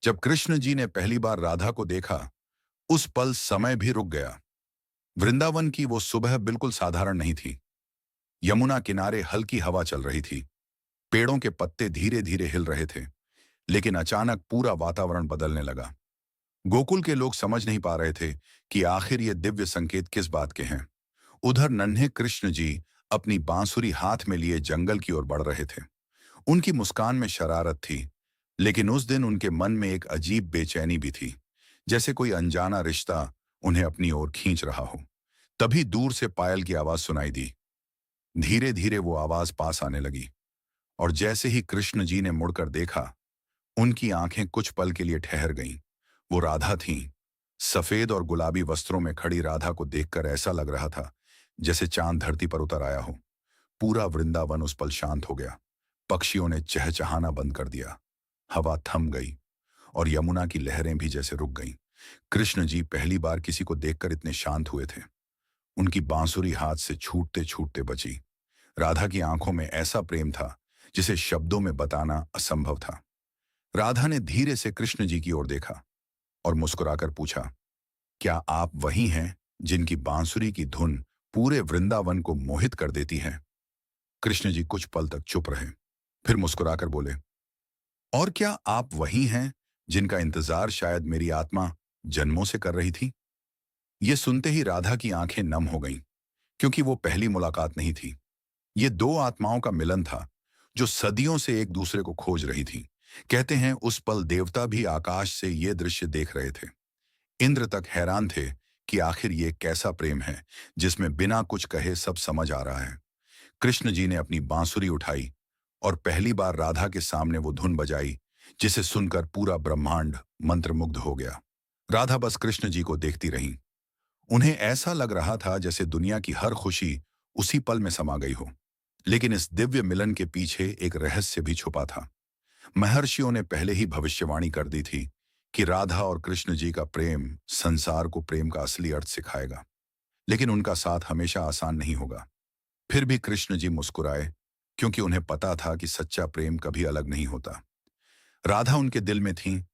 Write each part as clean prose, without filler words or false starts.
जब कृष्ण जी ने पहली बार राधा को देखा, उस पल समय भी रुक गया। वृंदावन की वो सुबह बिल्कुल साधारण नहीं थी। यमुना किनारे हल्की हवा चल रही थी। पेड़ों के पत्ते धीरे धीरे हिल रहे थे। लेकिन अचानक पूरा वातावरण बदलने लगा। गोकुल के लोग समझ नहीं पा रहे थे कि आखिर ये दिव्य संकेत किस बात के हैं। उधर नन्हे कृष्ण जी अपनी बांसुरी हाथ में लिए जंगल की ओर बढ़ रहे थे। उनकी मुस्कान में शरारत थी, लेकिन उस दिन उनके मन में एक अजीब बेचैनी भी थी, जैसे कोई अनजाना रिश्ता उन्हें अपनी ओर खींच रहा हो। तभी दूर से पायल की आवाज सुनाई दी। धीरे धीरे वो आवाज पास आने लगी, और जैसे ही कृष्ण जी ने मुड़कर देखा, उनकी आंखें कुछ पल के लिए ठहर गईं। वो राधा थीं। सफेद और गुलाबी वस्त्रों में खड़ी राधा को देखकर ऐसा लग रहा था जैसे चांद धरती पर उतर आया हो। पूरा वृंदावन उस पल शांत हो गया। पक्षियों ने चहचहाना बंद कर दिया। हवा थम गई और यमुना की लहरें भी जैसे रुक गईं। कृष्ण जी पहली बार किसी को देखकर इतने शांत हुए थे। उनकी बांसुरी हाथ से छूटते छूटते बची। राधा की आंखों में ऐसा प्रेम था जिसे शब्दों में बताना असंभव था। राधा ने धीरे से कृष्ण जी की ओर देखा और मुस्कुराकर पूछा, क्या आप वही हैं जिनकी बांसुरी की धुन पूरे वृंदावन को मोहित कर देती है? कृष्ण जी कुछ पल तक चुप रहे, फिर मुस्कुराकर बोले, और क्या आप वही हैं जिनका इंतजार शायद मेरी आत्मा जन्मों से कर रही थी? ये सुनते ही राधा की आंखें नम हो गईं, क्योंकि वो पहली मुलाकात नहीं थी। ये दो आत्माओं का मिलन था, जो सदियों से एक दूसरे को खोज रही थी। कहते हैं उस पल देवता भी आकाश से ये दृश्य देख रहे थे। इंद्र तक हैरान थे कि आखिर ये कैसा प्रेम है जिसमें बिना कुछ कहे सब समझ आ रहा है। कृष्ण जी ने अपनी बांसुरी उठाई और पहली बार राधा के सामने वो धुन बजाई, जिसे सुनकर पूरा ब्रह्मांड मंत्रमुग्ध हो गया। राधा बस कृष्ण जी को देखती रहीं। उन्हें ऐसा लग रहा था जैसे दुनिया की हर खुशी उसी पल में समा गई हो। लेकिन इस दिव्य मिलन के पीछे एक रहस्य भी छुपा था। महर्षियों ने पहले ही भविष्यवाणी कर दी थी कि राधा और कृष्ण जी का प्रेम संसार को प्रेम का असली अर्थ सिखाएगा। लेकिन उनका साथ हमेशा आसान नहीं होगा। फिर भी कृष्ण जी मुस्कुराए, क्योंकि उन्हें पता था कि सच्चा प्रेम कभी अलग नहीं होता। राधा उनके दिल में थी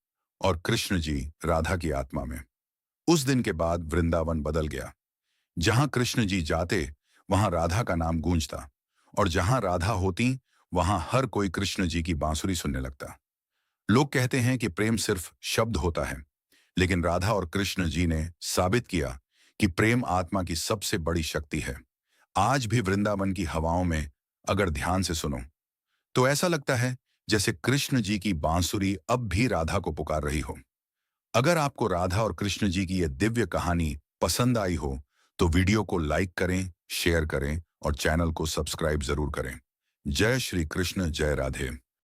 और कृष्ण जी राधा की आत्मा में। उस दिन के बाद वृंदावन बदल गया। जहां कृष्ण जी जाते, वहां राधा का नाम गूंजता, और जहां राधा होती, वहां हर कोई कृष्ण जी की बांसुरी सुनने लगता। लोग कहते हैं कि प्रेम सिर्फ शब्द होता है, लेकिन राधा और कृष्ण जी ने साबित किया कि प्रेम आत्मा की सबसे बड़ी शक्ति है। आज भी वृंदावन की हवाओं में अगर ध्यान से सुनो, तो ऐसा लगता है जैसे कृष्ण जी की बांसुरी अब भी राधा को पुकार रही हो। अगर आपको राधा और कृष्ण जी की यह दिव्य कहानी पसंद आई हो, तो वीडियो को लाइक करें, शेयर करें और चैनल को सब्सक्राइब जरूर करें। जय श्री कृष्ण, जय राधे।